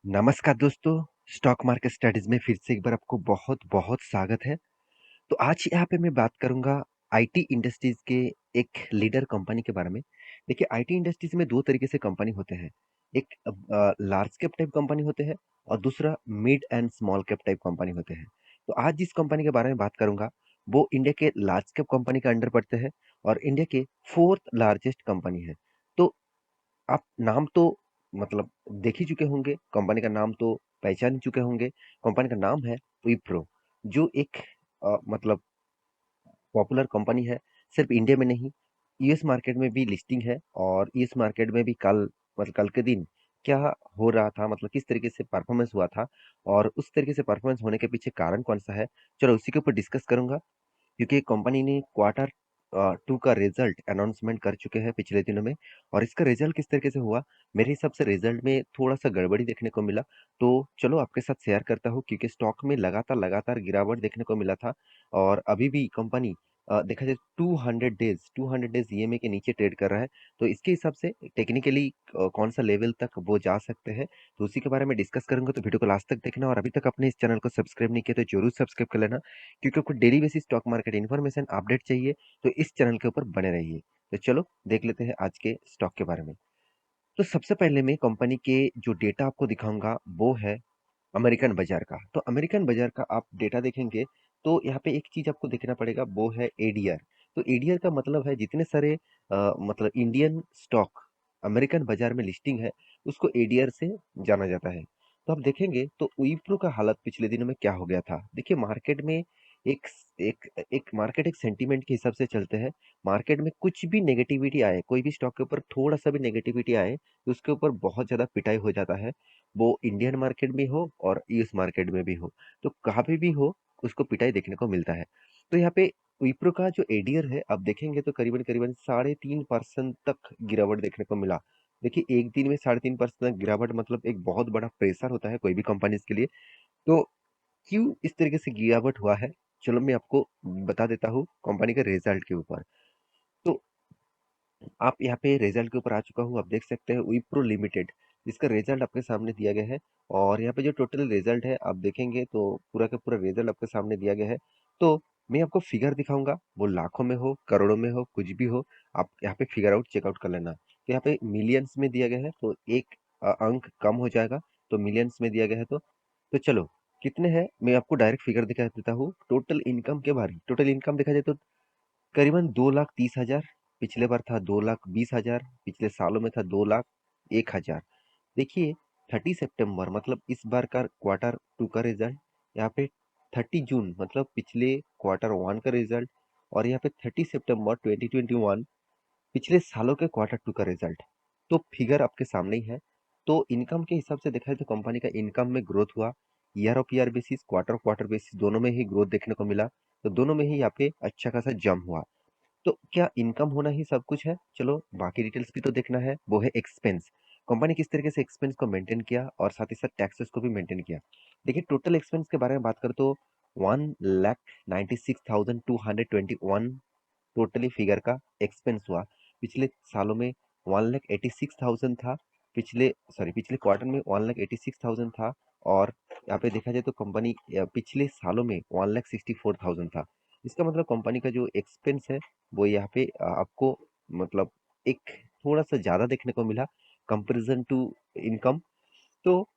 नमस्कार दोस्तों, stock market studies में फिर से एक बार आपको बहुत-बहुत स्वागत है। तो आज यहाँ पे मैं बात करूँगा आईटी इंडस्ट्रीज के एक लीडर कंपनी के बारे में। देखिए आईटी इंडस्ट्रीज में 2 तरीके से कंपनी होते हैं। एक लार्ज कैप टाइप कंपनी होते हैं और दूसरा mid and small cap type company होते हैं। तो आज जिस कंपनी के बारे में बात करूँगा, वो इंडिया के लार्ज कैप कंपनी के अंडर पड़ते हैं और इंडिया के 4th लार्जेस्ट कंपनी है। तो आप नाम तो मतलब देख ही चुके होंगे, कंपनी का नाम तो पहचान ही चुके होंगे। कंपनी का नाम है विप्रो, जो एक मतलब पॉपुलर कंपनी है। सिर्फ इंडिया में नहीं, यूएस मार्केट में भी लिस्टिंग है और यूएस मार्केट में भी कल के दिन क्या हो रहा था, मतलब किस तरीके से परफॉर्मेंस हुआ था और उस तरीके से परफॉर्मेंस होने के पीछे कारण कौन सा है, चलो उसी के ऊपर डिस्कस करूंगा। क्योंकि कंपनी ने क्वार्टर 2 का रिजल्ट अनाउंसमेंट कर चुके हैं पिछले दिनों में। और इसका रिजल्ट किस तरीके से हुआ, मेरे हिसाब से रिजल्ट में थोड़ा सा गड़बड़ी देखने को मिला। तो चलो आपके साथ शेयर करता हूँ, क्योंकि स्टॉक में लगातार लगातार गिरावट देखने को मिला था और अभी भी कंपनी देखा जाए 200 डेज ईएमए के नीचे ट्रेड कर रहा है। तो इसके हिसाब से टेक्निकली कौन सा लेवल तक वो जा सकते हैं, तो उसी के बारे में डिस्कस करूंगा। तो वीडियो को लास्ट तक देखना और अभी तक अपने इस चैनल को सब्सक्राइब नहीं किया तो जरूर सब्सक्राइब कर लेना, क्योंकि आपको daily basis stock market information update चाहिए तो इस चैनल के ऊपर बने रहिए। तो चलो देख लेते हैं आज के स्टॉक के बारे में। तो सबसे पहले मैं कंपनी के जो डेटा आपको दिखाऊंगा वो है अमेरिकन बाजार का। तो अमेरिकन बाजार का आप डेटा देखेंगे तो यहाँ पे एक चीज आपको देखना पड़ेगा, वो है एडीआर। तो एडीआर का मतलब है जितने सारे मतलब इंडियन स्टॉक अमेरिकन बाजार में लिस्टिंग है, उसको एडीआर से जाना जाता है। तो आप देखेंगे तो विप्रो का हालत पिछले दिनों में क्या हो गया था। देखिए मार्केट में एक एक एक मार्केट एक सेंटीमेंट के हिसाब से चलते हैं। मार्केट में कुछ भी नेगेटिविटी आए, कोई भी स्टॉक के ऊपर थोड़ा सा भी नेगेटिविटी आए, तो उसके ऊपर बहुत ज्यादा पिटाई हो जाता है। वो इंडियन मार्केट में हो और यूएस मार्केट में भी हो, तो कहाँ पे भी हो उसको पिटाई देखने को मिलता है। तो यहाँ पे विप्रो का जो एडीआर है आप देखेंगे तो करीबन करीबन 3.5% तक गिरावट देखने को मिला। देखिए एक दिन में 3.5% गिरावट मतलब एक बहुत बड़ा प्रेशर होता है कोई भी कंपनी के लिए। तो क्यों इस तरीके से गिरावट हुआ है, चलो मैं आपको बता देता हूँ कंपनी के रिजल्ट के ऊपर। तो आप यहाँ पे रिजल्ट के ऊपर आ चुका हूँ, आप देख सकते हैं विप्रो लिमिटेड, जिसका रिजल्ट आपके सामने दिया गया है। और यहाँ पे जो टोटल रिजल्ट है आप देखेंगे तो पूरा का पूरा रिजल्ट आपके सामने दिया गया है। तो मैं आपको फिगर दिखाऊंगा, वो लाखों में हो करोड़ों में हो कुछ भी हो, आप यहाँ पे फिगर आउट चेकआउट कर लेना। तो यहाँ पे मिलियंस में दिया गया है तो एक अंक कम हो जाएगा, तो मिलियंस में दिया गया है। तो चलो कितने हैं मैं आपको डायरेक्ट फिगर दिखा देता हूँ। टोटल इनकम के बारे में, टोटल इनकम देखा जाए तो करीबन 2,30,000, पिछले बार था 2,20,000, पिछले सालों में था 2,01,000। देखिए 30 सितंबर मतलब इस बार का क्वार्टर 2 का रिजल्ट, यहाँ पे 30 जून मतलब पिछले क्वार्टर 1 का रिजल्ट, और यहाँ पे 30 सितंबर 2021 पिछले सालों के क्वार्टर 2 का रिजल्ट। तो फिगर आपके सामने ही है। तो इनकम के हिसाब से देखा जाए तो कंपनी का इनकम में ग्रोथ हुआ, year of year basis quarter quarter basis दोनों में ही ग्रोथ देखने को मिला। तो दोनों में ही यहाँ पे अच्छा खासा जंप हुआ। तो क्या इनकम होना ही सब कुछ है, चलो बाकी डिटेल्स भी तो देखना है, वो है एक्सपेंस। कंपनी किस तरीके से एक्सपेंस को मेंटेन किया और साथ ही साथ टैक्सेस को भी मेंटेन किया। देखिए टोटल एक्सपेंस के बारे में बात करें तो 1,96,221 टोटली फिगर का एक्सपेंस हुआ। पिछले सालों में 1,86,000 था, पिछले क्वार्टर में 1,86,000 था। और यहाँ पे देखा जाए तो कंपनी पिछले सालों में 1,64,000 था। इसका मतलब कंपनी का जो एक्सपेंस है वो यहाँ पे आपको मतलब एक थोड़ा सा ज्यादा देखने को मिला कंपैरिजन टू इनकम। तो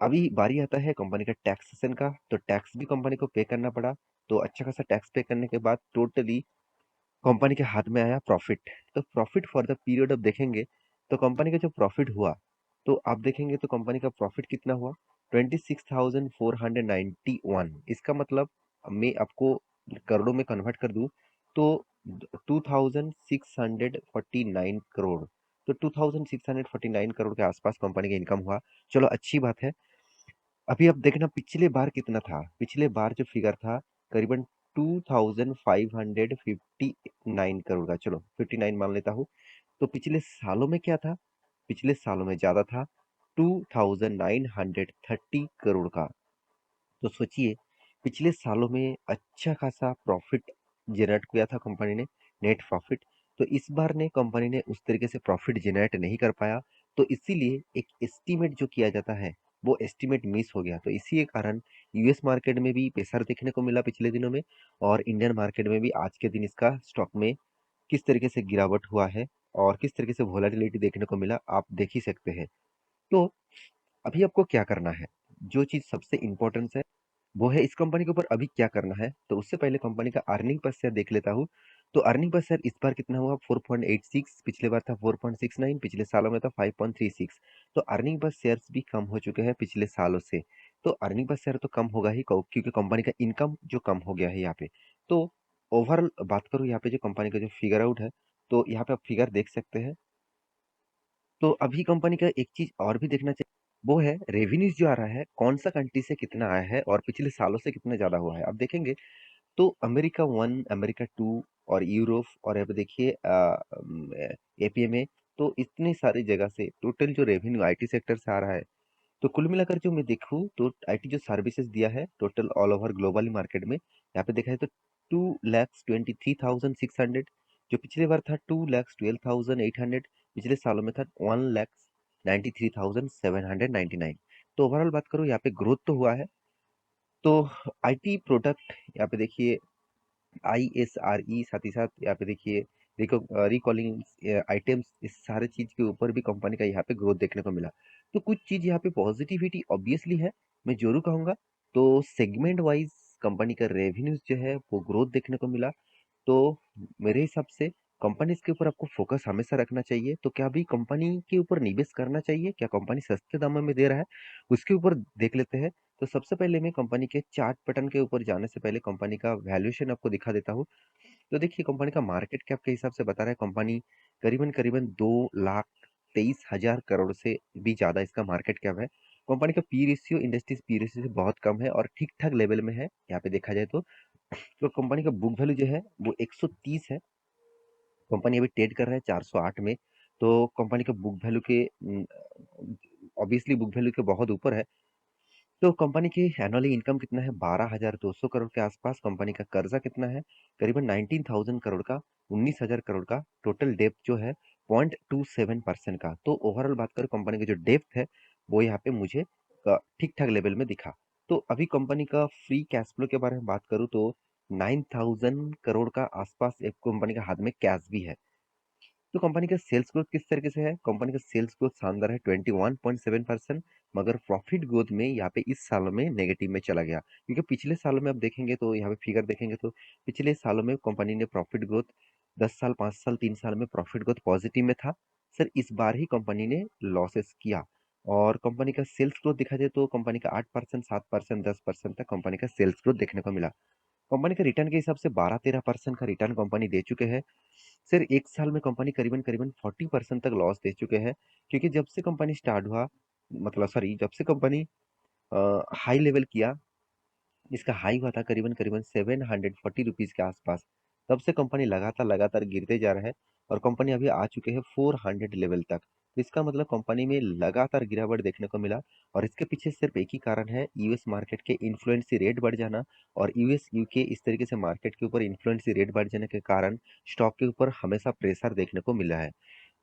अभी बारी आता है कंपनी का टैक्सेशन का, तो टैक्स भी कंपनी को पे करना पड़ा। तो अच्छा खासा टैक्स पे करने के बाद टोटली कंपनी के हाथ में आया प्रॉफिट। तो प्रॉफिट फॉर द पीरियड अब देखेंगे तो कंपनी का जो प्रॉफिट हुआ, तो आप देखेंगे तो कंपनी का प्रॉफिट कितना हुआ, 26,491। इसका मतलब मैं आपको करोड़ों में कन्वर्ट कर दूं तो 2,649 करोड़। तो 2,649 करोड़ के आसपास कंपनी का इनकम हुआ। चलो अच्छी बात है। अभी आप देखना पिछले बार कितना था, पिछले बार जो फिगर था करीबन 2,559 करोड़ का, चलो 59 मान लेता हूँ। तो पिछले सालों में क्या था, पिछले सालों में ज्यादा था 2,930 करोड़ का। तो सोचिए पिछले सालों में अच्छा खासा प्रॉफिट जनरेट किया था कंपनी ने, नेट प्रॉफिट। तो इस बार ने कंपनी ने उस तरीके से प्रॉफिट जनरेट नहीं कर पाया। तो इसीलिए एक एस्टीमेट जो किया जाता है वो एस्टीमेट मिस हो गया। तो इसी के कारण यूएस मार्केट में भी प्रेशर देखने को मिला पिछले दिनों में, और इंडियन मार्केट में भी आज के दिन इसका स्टॉक में किस तरीके से गिरावट हुआ है और किस तरीके से वोलेटिलिटी देखने को मिला, आप देख ही सकते हैं। तो अभी आपको क्या करना है, जो चीज़ सबसे इम्पोर्टेंस है वो है इस कंपनी के ऊपर अभी क्या करना है। तो उससे पहले कंपनी का अर्निंग पर शेयर देख लेता हूँ। तो अर्निंग पर शेयर इस बार कितना हुआ, 4.86, पिछले बार था 4.69, पिछले सालों में था 5.36। तो अर्निंग पर शेयर्स भी कम हो चुके हैं पिछले सालों से। तो अर्निंग पर शेयर तो कम होगा ही क्योंकि कंपनी का इनकम जो कम हो गया है यहाँ पे। तो ओवरऑल बात करूँ यहाँ पे जो कंपनी का जो फिगर आउट है, तो यहाँ पे आप फिगर देख सकते हैं। तो अभी कंपनी का एक चीज और भी देखना चाहिए, वो है रेवेन्यूज जो आ रहा है कौन सा कंट्री से कितना आया है और पिछले सालों से कितना ज्यादा हुआ है। आप देखेंगे तो अमेरिका वन, अमेरिका टू और यूरोप, और अब देखिए एपीए में, तो इतने सारी जगह से टोटल जो रेवेन्यू आईटी सेक्टर से आ रहा है। तो कुल मिलाकर जो मैं देखूँ तो आईटी जो सर्विसेज दिया है total all over globally market में, यहाँ पे देखा है तो 2,23,600, जो पिछले बार था 2,12,800, पिछले सालों में था 1,93,799। तो ओवरऑल बात करूँ यहाँ पे ग्रोथ तो हुआ है। तो आईटी प्रोडक्ट यहाँ पे देखिए ISRE, साथ ही साथ यहाँ पे देखिए रिकॉलिंग आइटम्स, इस सारे चीज के ऊपर भी कंपनी का यहाँ पे ग्रोथ देखने को मिला। तो कुछ चीज यहाँ पे पॉजिटिविटी ऑब्वियसली है, मैं जरूर कहूंगा। तो सेगमेंट वाइज कंपनी का रेवेन्यूज जो है वो ग्रोथ देखने को मिला। तो मेरे हिसाब से कंपनीज के ऊपर आपको फोकस हमेशा रखना चाहिए। तो क्या अभी कंपनी के ऊपर निवेश करना चाहिए, क्या कंपनी सस्ते दामों में दे रहा है, उसके ऊपर देख लेते हैं। तो सबसे पहले मैं कंपनी के चार्ट पैटर्न के ऊपर जाने से पहले कंपनी का वैल्यूएशन आपको दिखा देता हूँ। तो देखिए कंपनी का मार्केट कैप के हिसाब से बता रहा है, कंपनी करीबन करीबन 2,23,000 करोड़ से भी ज्यादा इसका मार्केट कैप है। कंपनी का P ratio industries P ratio से बहुत कम है और ठीक ठाक लेवल में है यहाँ पे देखा जाए तो। कंपनी का बुक वैल्यू जो है वो 130 है। कंपनी अभी ट्रेड कर रहा है 408 में। तो कंपनी का बुक वैल्यू के ऑब्वियसली बुक वैल्यू के बहुत ऊपर है। तो कंपनी की एनुअली इनकम कितना है, 12,200 करोड़ के आसपास। कंपनी का कर्जा कितना है, करीबन 19,000 करोड़ का, 19,000 करोड़ का। टोटल डेप्थ जो है 0.27% का। तो ओवरऑल बात करें कंपनी का जो डेप्थ है वो यहाँ पे मुझे ठीक ठाक लेवल में दिखा। तो अभी कंपनी का फ्री कैश फ्लो के बारे में बात करूँ तो 9,000 करोड़ का आसपास एक कंपनी के हाथ में कैश भी है। तो कंपनी का सेल्स ग्रोथ किस तरीके से है, कंपनी का सेल्स ग्रोथ शानदार है 21.7%। मगर प्रॉफिट ग्रोथ में यहाँ पे इस साल में नेगेटिव में चला गया, क्योंकि पिछले सालों में आप देखेंगे तो यहाँ पे फिगर देखेंगे तो पिछले सालों में कंपनी ने प्रॉफिट ग्रोथ 10 साल, 5 साल, 3 साल में प्रॉफिट ग्रोथ पॉजिटिव में था। सर इस बार ही कंपनी ने लॉसेस किया। और कंपनी का सेल्स ग्रोथ दिखा जाए तो कंपनी का 8%, 7%, 10% तक कंपनी का सेल्स ग्रोथ देखने को मिला। कंपनी का रिटर्न के हिसाब से 12-13% का रिटर्न कंपनी दे चुके हैं। सर एक साल में कंपनी करीबन करीबन 40% तक लॉस दे चुके हैं, क्योंकि जब से कंपनी स्टार्ट हुआ, मतलब सॉरी, जब से कंपनी हाई लेवल किया, इसका हाई हुआ था करीबन करीबन 740 रुपीज के आसपास। तब से कंपनी लगातार लगातार गिरते जा रहा है और कंपनी अभी आ चुके हैं 400 लेवल तक। तो इसका मतलब कंपनी में लगातार गिरावट देखने को मिला। और इसके पीछे सिर्फ एक ही कारण है, यूएस मार्केट के इन्फ्लुएंसी रेट बढ़ जाना। और यूएस यूके इस तरीके से मार्केट के ऊपर इन्फ्लुएंसी रेट बढ़ जाने के कारण स्टॉक के ऊपर हमेशा प्रेशर देखने को मिला है।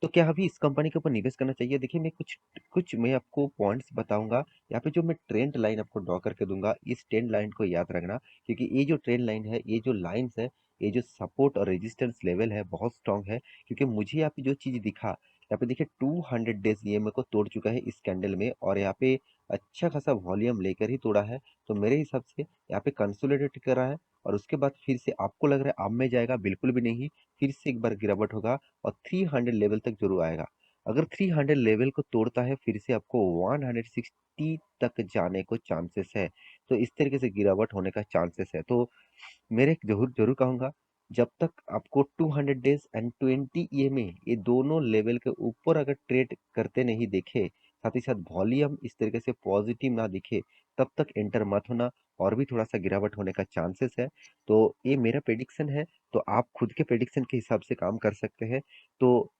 तो क्या अभी इस कंपनी के ऊपर निवेश करना चाहिए? देखिए मैं कुछ कुछ मैं आपको पॉइंट्स बताऊंगा यहाँ पे, जो मैं ट्रेंड लाइन आपको ड्रॉ करके दूंगा, इस ट्रेंड लाइन को याद रखना, क्योंकि ये जो ट्रेंड लाइन है, ये जो लाइंस है, ये जो सपोर्ट और रेजिस्टेंस लेवल है बहुत स्ट्रांग है। क्योंकि मुझे यहाँ पे जो चीज दिखा, यहाँ पे देखिए 200 डेज ईएमए को तोड़ चुका है इस कैंडल में, और यहाँ पे अच्छा खासा वॉल्यूम लेकर ही तोड़ा है। तो मेरे हिसाब से यहाँ पे कंसोलिडेट कर रहा है, और उसके बाद फिर से आपको लग रहा है आप में जाएगा, बिल्कुल भी नहीं, फिर से एक बार गिरावट होगा और 300 लेवल तक जरूर आएगा। अगर 300 लेवल को तोड़ता है फिर से आपको 160 तक जाने को चांसेस है। तो इस तरीके से गिरावट होने का चांसेस है। तो मेरे जरूर जरूर कहूंगा, जब तक आपको 200 डेज एंड 20 ईएमए ये दोनों लेवल के ऊपर अगर ट्रेड करते नहीं देखे, साथ ही साथ वॉल्यूम इस तरीके से पॉजिटिव ना दिखे, तब तक एंटर मत होना। और भी थोड़ा सा गिरावट होने का चांसेस है। तो ये मेरा प्रेडिक्शन है। तो आप खुद के प्रेडिक्शन के हिसाब से काम कर सकते हैं। तो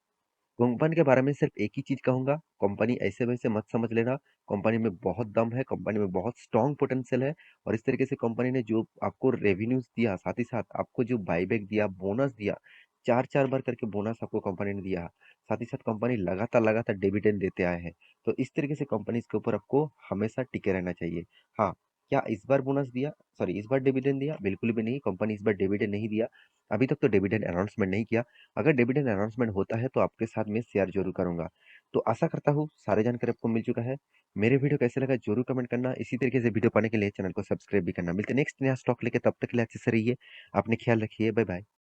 कंपनी के बारे में सिर्फ एक ही चीज कहूंगा, कंपनी ऐसे वैसे मत समझ लेना। कंपनी में बहुत दम है, कंपनी में बहुत स्ट्रांग पोटेंशियल है। और इस तरीके से कंपनी ने जो आपको रेवेन्यूज दिया, साथ ही साथ आपको जो बाईबैक दिया, बोनस दिया, 4-4 बार करके बोनस आपको कंपनी ने दिया। साथ ही साथ कंपनी लगातार डिविडेंड देते आए हैं। तो इस तरीके से कंपनीज़ के ऊपर आपको हमेशा टिके रहना चाहिए। हाँ, क्या इस बार बोनस दिया सॉरी इस बार डिविडेंड दिया? बिल्कुल भी नहीं, कंपनी इस बार डिविडेंड नहीं दिया। अभी तक तो डिविडेंड अनाउंसमेंट नहीं किया। अगर डिविडेंड अनाउंसमेंट होता है तो आपके साथ में शेयर ज़रूर करूँगा। तो आशा करता हूँ सारी जानकारी आपको मिल चुका है। मेरे वीडियो कैसे लगा ज़रूर कमेंट करना। इसी तरीके से वीडियो पाने के लिए चैनल को सब्सक्राइब भी करना। मिलते हैं नेक्स्ट नया स्टॉक लेके, तब तक के लिए अच्छे से रहिए। अपने ख्याल रखिए। Bye bye.